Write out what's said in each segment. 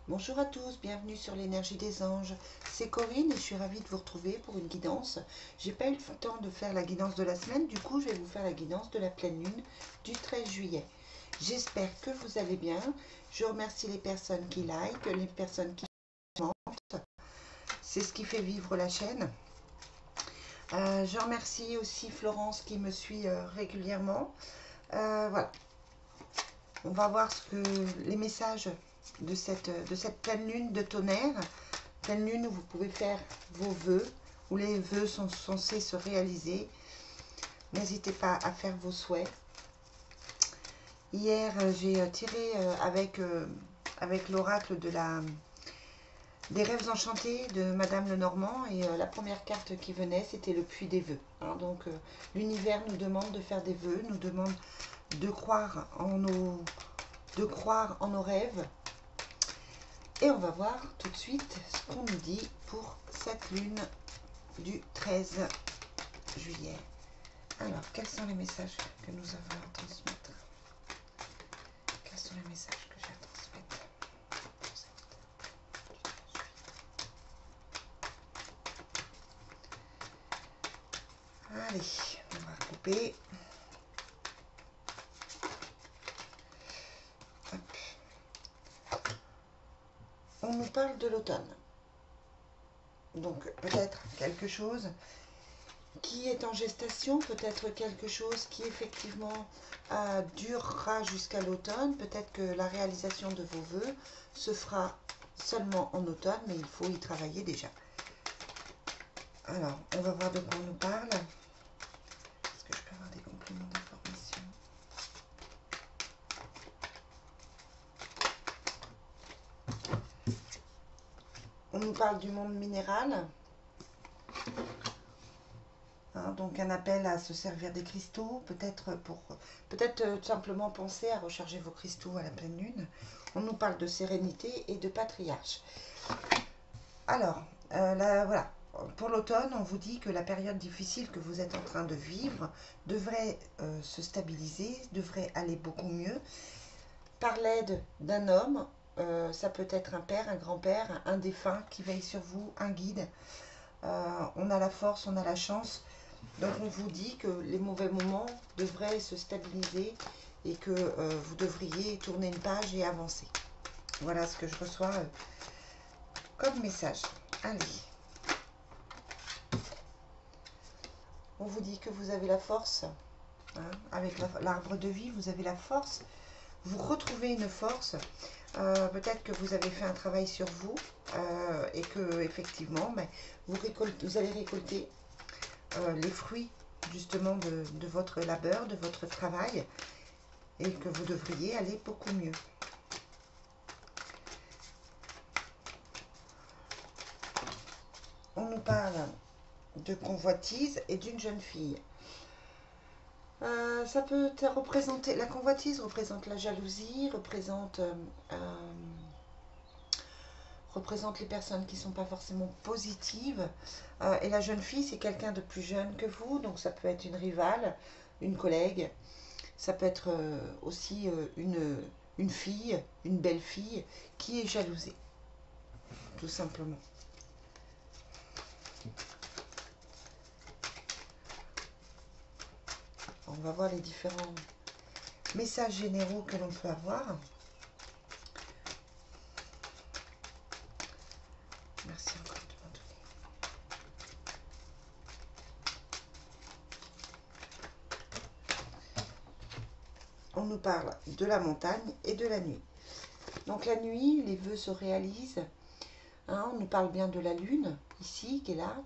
Bonjour à tous, bienvenue sur l'énergie des anges. C'est Corinne et je suis ravie de vous retrouver pour une guidance. J'ai pas eu le temps de faire la guidance de la semaine, du coup je vais vous faire la guidance de la pleine lune du 13 juillet. J'espère que vous allez bien. Je remercie les personnes qui like, les personnes qui commentent. C'est ce qui fait vivre la chaîne. Je remercie aussi Florence qui me suit régulièrement. Voilà. On va voir les messages de cette pleine lune de tonnerre. Pleine lune où vous pouvez faire vos vœux, où les vœux sont censés se réaliser. N'hésitez pas à faire vos souhaits. Hier, j'ai tiré avec l'oracle des rêves enchantés de Madame Lenormand et la première carte qui venait, c'était le puits des vœux. Hein, donc, l'univers nous demande de faire des vœux, nous demande de croire en nos rêves. Et on va voir tout de suite ce qu'on nous dit pour cette lune du 13 juillet. Alors, quels sont les messages que nous avons à transmettre? Quels sont les messages que j'ai à transmettre pour cette lune du 13 juillet? Allez, on va couper. On nous parle de l'automne. Donc peut-être quelque chose qui est en gestation, peut-être quelque chose qui effectivement durera jusqu'à l'automne. Peut-être que la réalisation de vos vœux se fera seulement en automne, mais il faut y travailler déjà. Alors, on va voir de quoi on nous parle. Est-ce que je peux avoir des compléments d'information? On nous parle du monde minéral. Hein, donc un appel à se servir des cristaux, peut-être tout simplement penser à recharger vos cristaux à la pleine lune. On nous parle de sérénité et de patriarche. Alors, voilà. Pour l'automne, on vous dit que la période difficile que vous êtes en train de vivre devrait se stabiliser, devrait aller beaucoup mieux. Par l'aide d'un homme, ça peut être un père, un grand-père, un défunt qui veille sur vous, un guide. On a la force, on a la chance. Donc on vous dit que les mauvais moments devraient se stabiliser et que vous devriez tourner une page et avancer. Voilà ce que je reçois comme message. Allez. On vous dit que vous avez la force. Hein, avec l'arbre de vie, vous avez la force. Vous retrouvez une force. Peut-être que vous avez fait un travail sur vous et que effectivement, vous allez récolter les fruits justement de votre labeur, de votre travail, et que vous devriez aller beaucoup mieux. On nous parle de convoitise et d'une jeune fille. Ça peut représenter, la convoitise représente la jalousie, représente les personnes qui ne sont pas forcément positives. Et la jeune fille, c'est quelqu'un de plus jeune que vous, donc ça peut être une rivale, une collègue, ça peut être aussi une fille, une belle fille qui est jalousée, tout simplement. On va voir les différents messages généraux que l'on peut avoir. Merci encore de m'en donner. On nous parle de la montagne et de la nuit. Donc la nuit, les vœux se réalisent. Hein, on nous parle bien de la lune, ici, qui est là.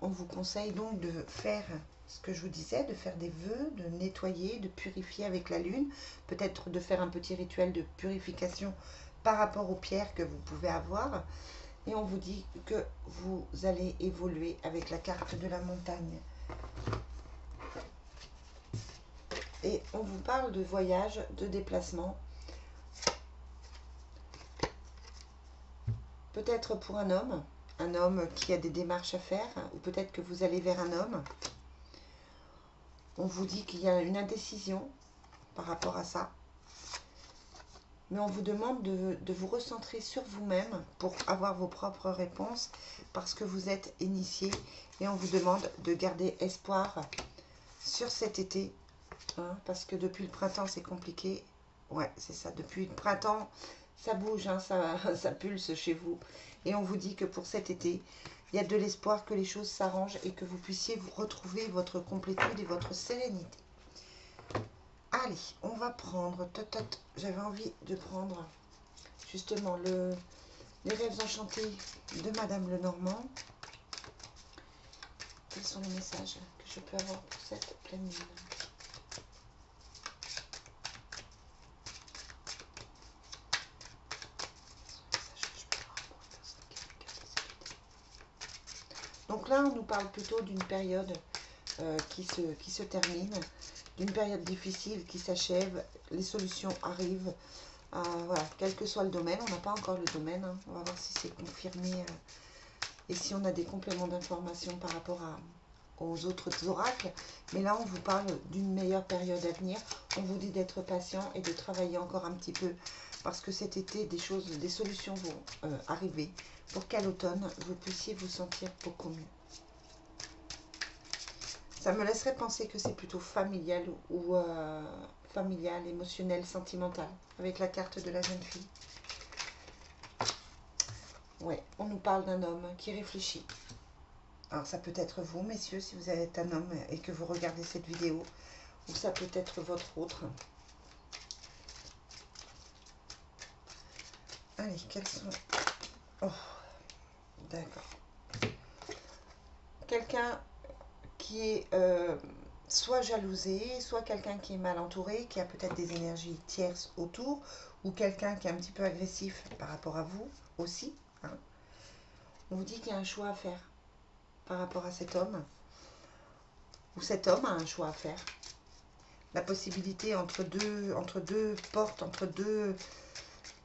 On vous conseille donc de faire ce que je vous disais, de faire des vœux, de nettoyer, de purifier avec la lune. Peut-être de faire un petit rituel de purification par rapport aux pierres que vous pouvez avoir. Et on vous dit que vous allez évoluer avec la carte de la montagne. Et on vous parle de voyage, de déplacement. Peut-être pour un homme qui a des démarches à faire, ou peut-être que vous allez vers un homme. On vous dit qu'il y a une indécision par rapport à ça. mais on vous demande de vous recentrer sur vous-même pour avoir vos propres réponses, parce que vous êtes initié, et on vous demande de garder espoir sur cet été, hein, parce que depuis le printemps c'est compliqué. Ouais, c'est ça, depuis le printemps ça bouge, hein, ça pulse chez vous, et on vous dit que pour cet été il y a de l'espoir que les choses s'arrangent et que vous puissiez vous retrouver votre complétude et votre sérénité. Allez, on va prendre, j'avais envie de prendre justement les rêves enchantés de Madame Lenormand. Quels sont les messages que je peux avoir pour cette pleine lune? Donc là, on nous parle plutôt d'une période qui se termine, d'une période difficile qui s'achève, les solutions arrivent, voilà, quel que soit le domaine. On n'a pas encore le domaine, hein. On va voir si c'est confirmé et si on a des compléments d'information par rapport aux autres oracles. Mais là, on vous parle d'une meilleure période à venir. On vous dit d'être patient et de travailler encore un petit peu, parce que cet été, des solutions vont arriver pour qu'à l'automne, vous puissiez vous sentir beaucoup mieux. Ça me laisserait penser que c'est plutôt familial ou familial, émotionnel, sentimental, avec la carte de la jeune fille. Ouais, on nous parle d'un homme qui réfléchit. Alors ça peut être vous, messieurs, si vous êtes un homme et que vous regardez cette vidéo, ou ça peut être votre autre. Allez, quels sont... Oh, d'accord. Quelqu'un qui est soit jalousé, soit quelqu'un qui est mal entouré, qui a peut-être des énergies tierces autour, ou quelqu'un qui est un petit peu agressif par rapport à vous aussi, hein. On vous dit qu'il y a un choix à faire par rapport à cet homme, ou cet homme a un choix à faire. La possibilité entre deux portes,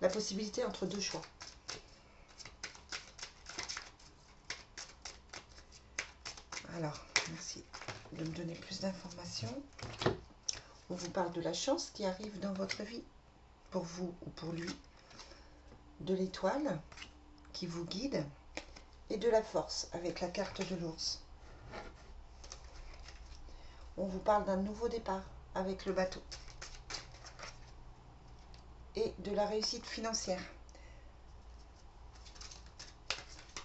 la possibilité entre deux choix. Alors, merci de me donner plus d'informations. On vous parle de la chance qui arrive dans votre vie, pour vous ou pour lui, de l'étoile qui vous guide, et de la force avec la carte de l'ours. On vous parle d'un nouveau départ avec le bateau, et de la réussite financière.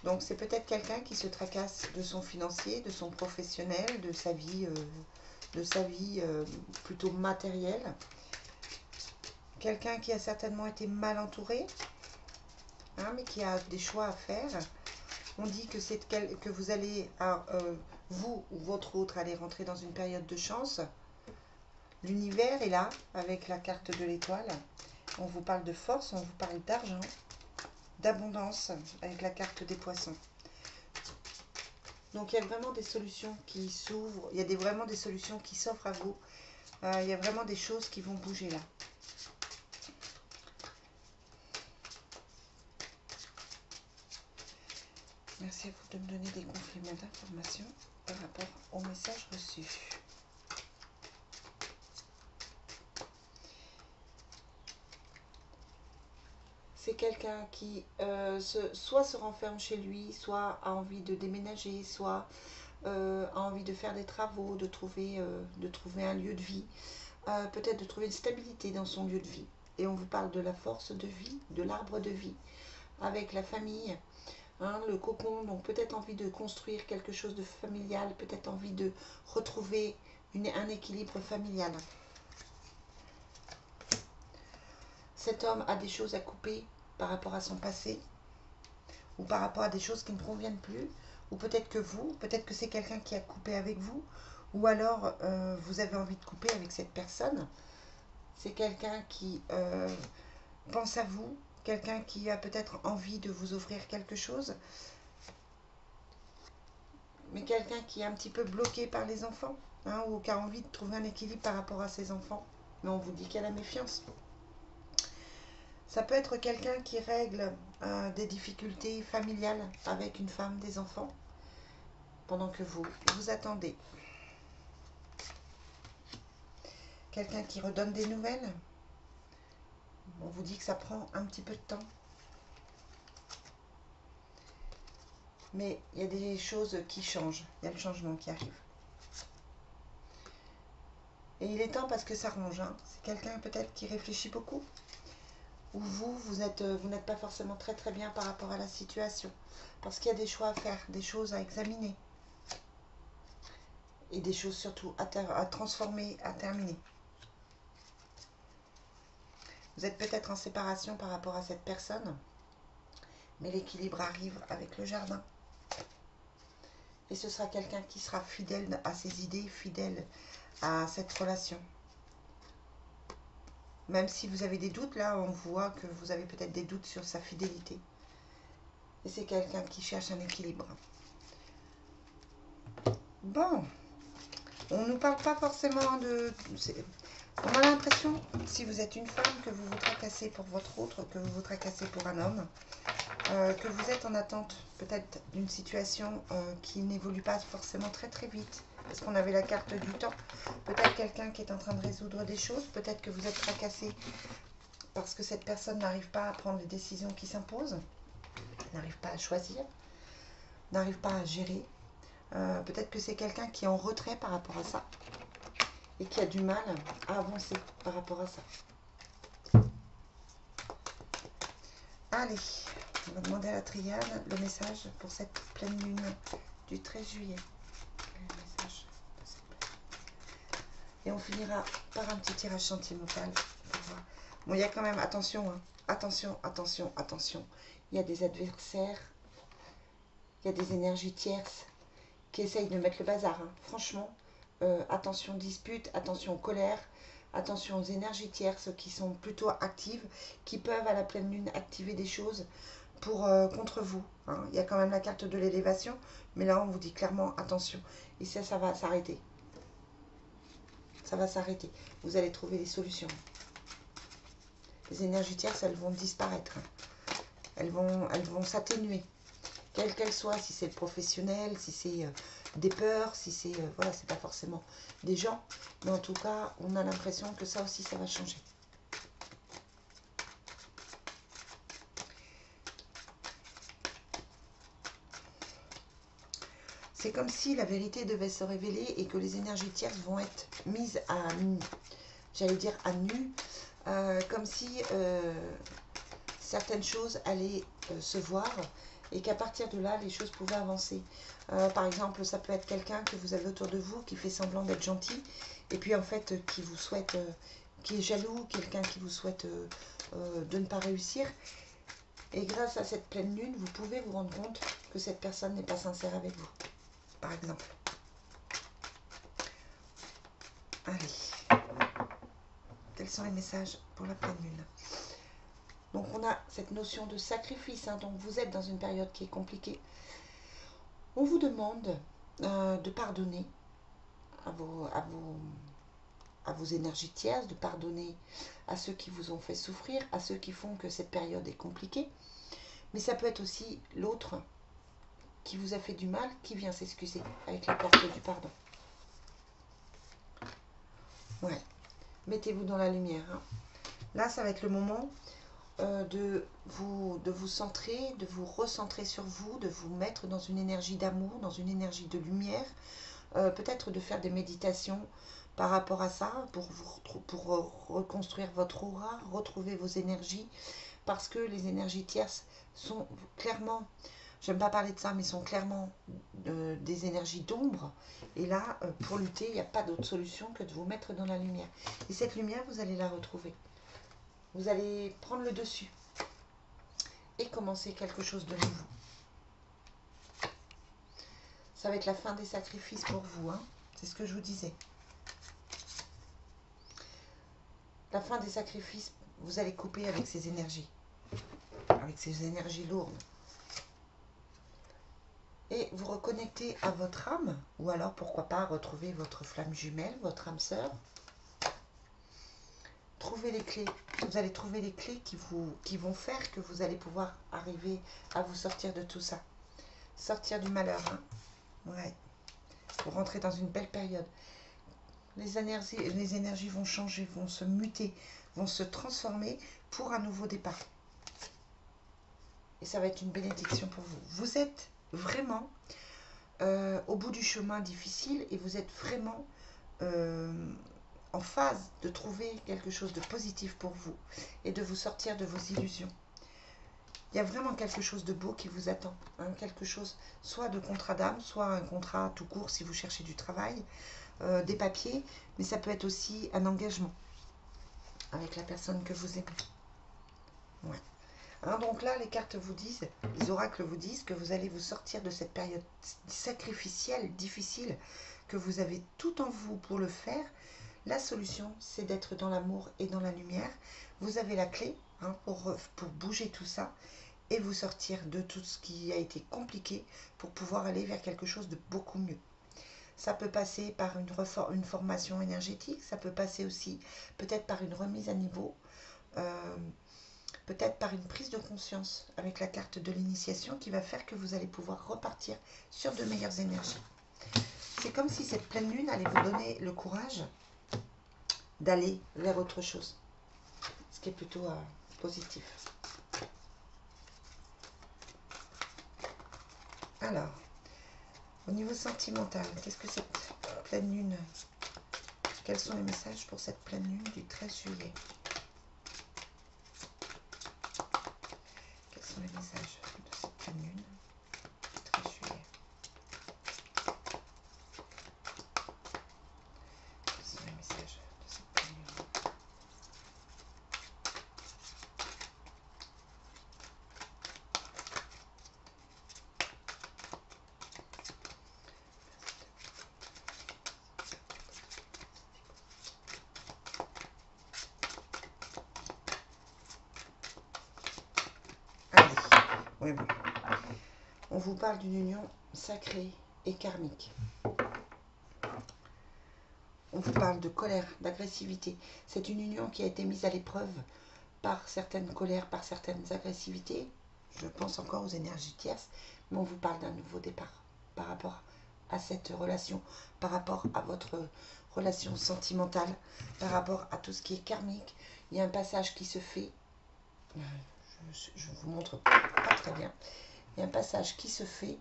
Donc c'est peut-être quelqu'un qui se tracasse de son financier, de son professionnel, de sa vie plutôt matérielle. Quelqu'un qui a certainement été mal entouré, hein, mais qui a des choix à faire. On dit que vous allez, vous ou votre autre, allez rentrer dans une période de chance. L'univers est là avec la carte de l'étoile. On vous parle de force, on vous parle d'argent, d'abondance avec la carte des poissons. Donc il y a vraiment des solutions qui s'ouvrent, il y a vraiment des solutions qui s'offrent à vous. Il y a vraiment des choses qui vont bouger là. Merci à vous de me donner des compléments d'information par rapport au message reçu. C'est quelqu'un qui soit se renferme chez lui, soit a envie de déménager, soit a envie de faire des travaux, de trouver un lieu de vie, peut-être de trouver une stabilité dans son lieu de vie. Et on vous parle de la force de vie, de l'arbre de vie, avec la famille, hein, le cocon. Donc peut-être envie de construire quelque chose de familial, peut-être envie de retrouver un équilibre familial. Cet homme a des choses à couper par rapport à son passé, ou par rapport à des choses qui ne conviennent plus, ou peut-être que c'est quelqu'un qui a coupé avec vous, ou alors vous avez envie de couper avec cette personne. C'est quelqu'un qui pense à vous, quelqu'un qui a peut-être envie de vous offrir quelque chose, mais quelqu'un qui est un petit peu bloqué par les enfants, hein, ou qui a envie de trouver un équilibre par rapport à ses enfants. Mais on vous dit qu'il y a la méfiance. Ça peut être quelqu'un qui règle des difficultés familiales avec une femme, des enfants, pendant que vous attendez. Quelqu'un qui redonne des nouvelles On vous dit que ça prend un petit peu de temps. Mais il y a des choses qui changent. Il y a le changement qui arrive. Et il est temps parce que ça ronge. Hein. C'est quelqu'un peut-être qui réfléchit beaucoup. Ou vous n'êtes pas forcément très très bien par rapport à la situation. Parce qu'il y a des choix à faire, des choses à examiner. Et des choses surtout à transformer, à terminer. Vous êtes peut-être en séparation par rapport à cette personne. Mais l'équilibre arrive avec le jardin. Et ce sera quelqu'un qui sera fidèle à ses idées, fidèle à cette relation. Même si vous avez des doutes, là, on voit que vous avez peut-être des doutes sur sa fidélité. Et c'est quelqu'un qui cherche un équilibre. Bon, on ne nous parle pas forcément de... On a l'impression, si vous êtes une femme, que vous vous tracassez pour votre autre, que vous vous tracassez pour un homme, que vous êtes en attente peut-être d'une situation qui n'évolue pas forcément très très vite. Parce qu'on avait la carte du temps. Peut-être quelqu'un qui est en train de résoudre des choses. Peut-être que vous êtes tracassé parce que cette personne n'arrive pas à prendre les décisions qui s'imposent. N'arrive pas à choisir. N'arrive pas à gérer. Peut-être que c'est quelqu'un qui est en retrait par rapport à ça. Et qui a du mal à avancer par rapport à ça. Allez, on va demander à la triade le message pour cette pleine lune du 13 juillet. Et on finira par un petit tirage sentimental pour voir. Bon, il y a quand même, attention, hein, attention, attention, attention. Il y a des adversaires, il y a des énergies tierces qui essayent de mettre le bazar. Hein. Franchement, attention dispute, attention colère, attention aux énergies tierces qui sont plutôt actives, qui peuvent à la pleine lune activer des choses pour contre vous. Hein. Il y a quand même la carte de l'élévation, mais là on vous dit clairement attention. Et ça va s'arrêter. Ça va s'arrêter. Vous allez trouver des solutions. Les énergies tierces, elles vont disparaître. Elles vont s'atténuer. Quelles qu'elles soient, si c'est le professionnel, si c'est des peurs, si c'est... voilà, c'est pas forcément des gens. Mais en tout cas, on a l'impression que ça aussi, ça va changer. C'est comme si la vérité devait se révéler et que les énergies tierces vont être mises à, j'allais dire à nu, comme si certaines choses allaient se voir et qu'à partir de là, les choses pouvaient avancer. Par exemple, ça peut être quelqu'un que vous avez autour de vous qui fait semblant d'être gentil et puis en fait qui vous souhaite, qui est jaloux, quelqu'un qui vous souhaite de ne pas réussir. Et grâce à cette pleine lune, vous pouvez vous rendre compte que cette personne n'est pas sincère avec vous, par exemple. Allez. Quels sont les messages pour la pleine lune? Donc on a cette notion de sacrifice, hein, donc vous êtes dans une période qui est compliquée. On vous demande de pardonner à vos énergies tierces, de pardonner à ceux qui vous ont fait souffrir, à ceux qui font que cette période est compliquée. Mais ça peut être aussi l'autre qui vous a fait du mal, qui vient s'excuser avec la carte du pardon. Ouais, mettez-vous dans la lumière. Hein. Là, ça va être le moment de vous centrer, de vous recentrer sur vous, de vous mettre dans une énergie d'amour, dans une énergie de lumière. Peut-être de faire des méditations par rapport à ça, pour reconstruire votre aura, retrouver vos énergies, parce que les énergies tierces sont clairement, j'aime pas parler de ça, mais sont clairement des énergies d'ombre. Et là, pour lutter, il n'y a pas d'autre solution que de vous mettre dans la lumière. Et cette lumière, vous allez la retrouver. Vous allez prendre le dessus et commencer quelque chose de nouveau. Ça va être la fin des sacrifices pour vous, hein. C'est ce que je vous disais. La fin des sacrifices, vous allez couper avec ces énergies lourdes. Et vous reconnecter à votre âme, ou alors pourquoi pas retrouver votre flamme jumelle, votre âme sœur. Trouvez les clés. Vous allez trouver les clés qui vont faire que vous allez pouvoir arriver à vous sortir de tout ça. Sortir du malheur. Hein. Ouais. Pour rentrer dans une belle période. Les énergies vont changer, vont se muter, vont se transformer pour un nouveau départ. Et ça va être une bénédiction pour vous. Vous êtes vraiment au bout du chemin difficile et vous êtes vraiment en phase de trouver quelque chose de positif pour vous et de vous sortir de vos illusions. Il y a vraiment quelque chose de beau qui vous attend. Hein, quelque chose, soit de contrat d'âme, soit un contrat tout court si vous cherchez du travail, des papiers, mais ça peut être aussi un engagement avec la personne que vous aimez. Ouais. Hein, donc là, les cartes vous disent, les oracles vous disent que vous allez vous sortir de cette période sacrificielle, difficile, que vous avez tout en vous pour le faire. La solution, c'est d'être dans l'amour et dans la lumière. Vous avez la clé hein, pour bouger tout ça et vous sortir de tout ce qui a été compliqué pour pouvoir aller vers quelque chose de beaucoup mieux. Ça peut passer par une formation énergétique, ça peut passer aussi peut-être par une remise à niveau, peut-être par une prise de conscience avec la carte de l'initiation qui va faire que vous allez pouvoir repartir sur de meilleures énergies. C'est comme si cette pleine lune allait vous donner le courage d'aller vers autre chose, ce qui est plutôt positif. Alors, au niveau sentimental, qu'est-ce que cette pleine lune, quels sont les messages pour cette pleine lune du 13 juillet? Quels sont les messages de cette pleine lune du 13 juillet? Quels sont les messages de cette pleine lune? Allez, oui, oui. On vous parle d'une union sacrée et karmique. On vous parle de colère, d'agressivité. C'est une union qui a été mise à l'épreuve par certaines colères, par certaines agressivités. Je pense encore aux énergies tierces, mais on vous parle d'un nouveau départ par rapport à cette relation, par rapport à votre relation sentimentale, par rapport à tout ce qui est karmique. Il y a un passage qui se fait, je vous montre pas très bien, il y a un passage qui se fait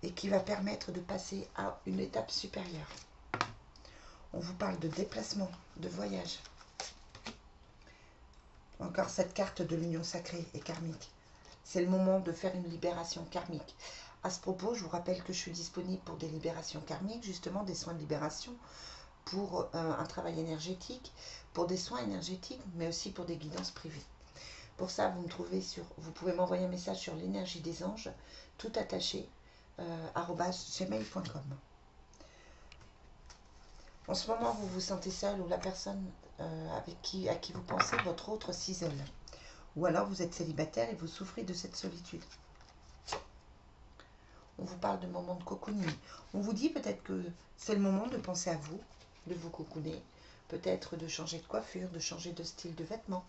et qui va permettre de passer à une étape supérieure. On vous parle de déplacement, de voyage. Encore cette carte de l'union sacrée et karmique. C'est le moment de faire une libération karmique. À ce propos, je vous rappelle que je suis disponible pour des libérations karmiques, justement des soins de libération, pour un travail énergétique, pour des soins énergétiques, mais aussi pour des guidances privées. Pour ça, vous pouvez m'envoyer un message sur l'énergie des anges, tout attaché, @gmail.com. En ce moment, vous vous sentez seul ou la personne à qui vous pensez, votre autre s'isole. Ou alors vous êtes célibataire et vous souffrez de cette solitude. On vous parle de moments de cocooning. On vous dit peut-être que c'est le moment de penser à vous, de vous cocooner, peut-être de changer de coiffure, de changer de style de vêtements,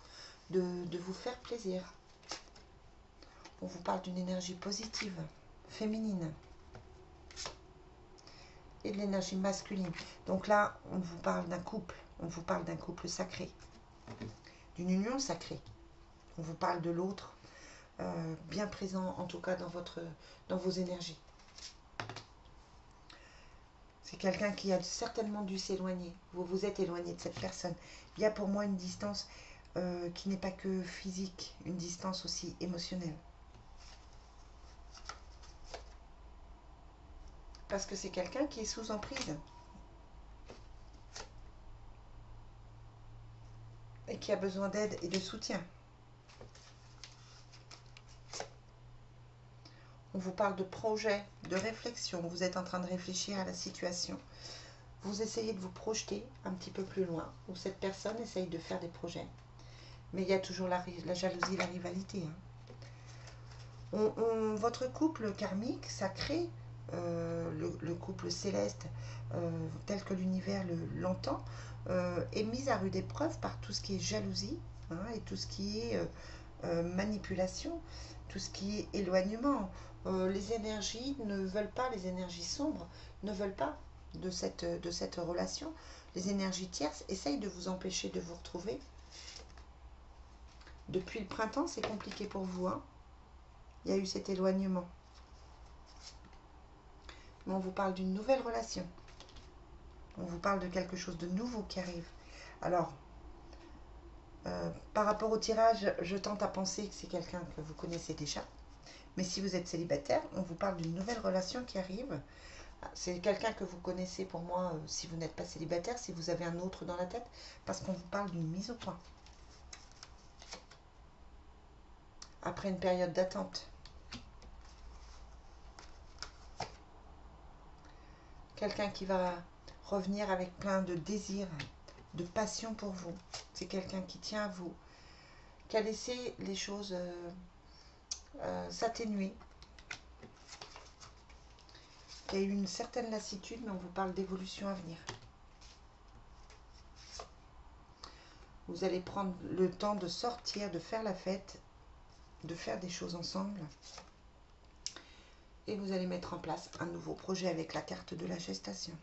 de vous faire plaisir. On vous parle d'une énergie positive, féminine, et de l'énergie masculine. Donc là, on vous parle d'un couple, on vous parle d'un couple sacré, d'une union sacrée. On vous parle de l'autre, bien présent en tout cas dans vos énergies. C'est quelqu'un qui a certainement dû s'éloigner. Vous vous êtes éloigné de cette personne. Il y a pour moi une distance qui n'est pas que physique, une distance aussi émotionnelle. Parce que c'est quelqu'un qui est sous emprise. Et qui a besoin d'aide et de soutien. On vous parle de projet, de réflexion. Vous êtes en train de réfléchir à la situation. Vous essayez de vous projeter un petit peu plus loin. Ou cette personne essaye de faire des projets. Mais il y a toujours la jalousie, la rivalité. Hein. Votre couple karmique, sacré, le couple céleste, tel que l'univers l'entend, est mis à rude épreuve par tout ce qui est jalousie hein, et tout ce qui est manipulation, tout ce qui est éloignement. Les énergies ne veulent pas, les énergies sombres ne veulent pas de cette relation. Les énergies tierces essayent de vous empêcher de vous retrouver, Depuis le printemps, c'est compliqué pour vous, hein. Il y a eu cet éloignement. Mais on vous parle d'une nouvelle relation. On vous parle de quelque chose de nouveau qui arrive. Alors, par rapport au tirage, je tente à penser que c'est quelqu'un que vous connaissez déjà. Mais si vous êtes célibataire, on vous parle d'une nouvelle relation qui arrive. C'est quelqu'un que vous connaissez pour moi, si vous n'êtes pas célibataire, si vous avez un autre dans la tête, parce qu'on vous parle d'une mise au point. Après une période d'attente. Quelqu'un qui va revenir avec plein de désirs, de passion pour vous. C'est quelqu'un qui tient à vous, qui a laissé les choses s'atténuer. Il y a eu une certaine lassitude, mais on vous parle d'évolution à venir. Vous allez prendre le temps de sortir, de faire la fête, de faire des choses ensemble. Et vous allez mettre en place un nouveau projet avec la carte de la gestation.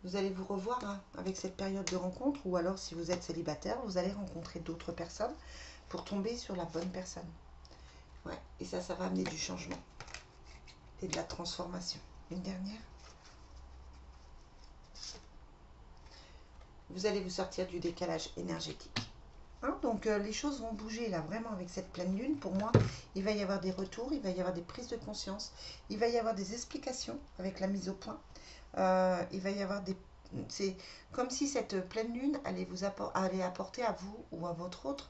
Vous allez vous revoir hein, avec cette période de rencontre, ou alors si vous êtes célibataire, vous allez rencontrer d'autres personnes pour tomber sur la bonne personne. Ouais, et ça va amener du changement et de la transformation. Une dernière. Vous allez vous sortir du décalage énergétique. Hein, donc les choses vont bouger là, vraiment avec cette pleine lune. Pour moi, il va y avoir des retours, il va y avoir des prises de conscience, il va y avoir des explications avec la mise au point. Il va y avoir des... C'est comme si cette pleine lune allait apporter à vous ou à votre autre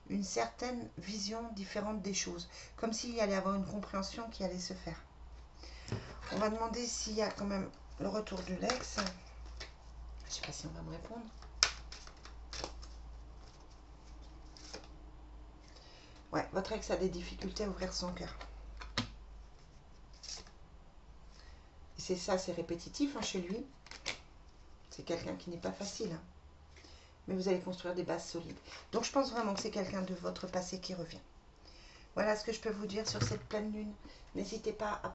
une certaine vision différente des choses. Comme s'il y allait avoir une compréhension qui allait se faire. On va demander s'il y a quand même le retour de l'ex. Je ne sais pas si on va me répondre. Ouais, votre ex a des difficultés à ouvrir son cœur. Et c'est ça, c'est répétitif hein, chez lui. C'est quelqu'un qui n'est pas facile. Hein. Mais vous allez construire des bases solides. Donc je pense vraiment que c'est quelqu'un de votre passé qui revient. Voilà ce que je peux vous dire sur cette pleine lune. N'hésitez pas à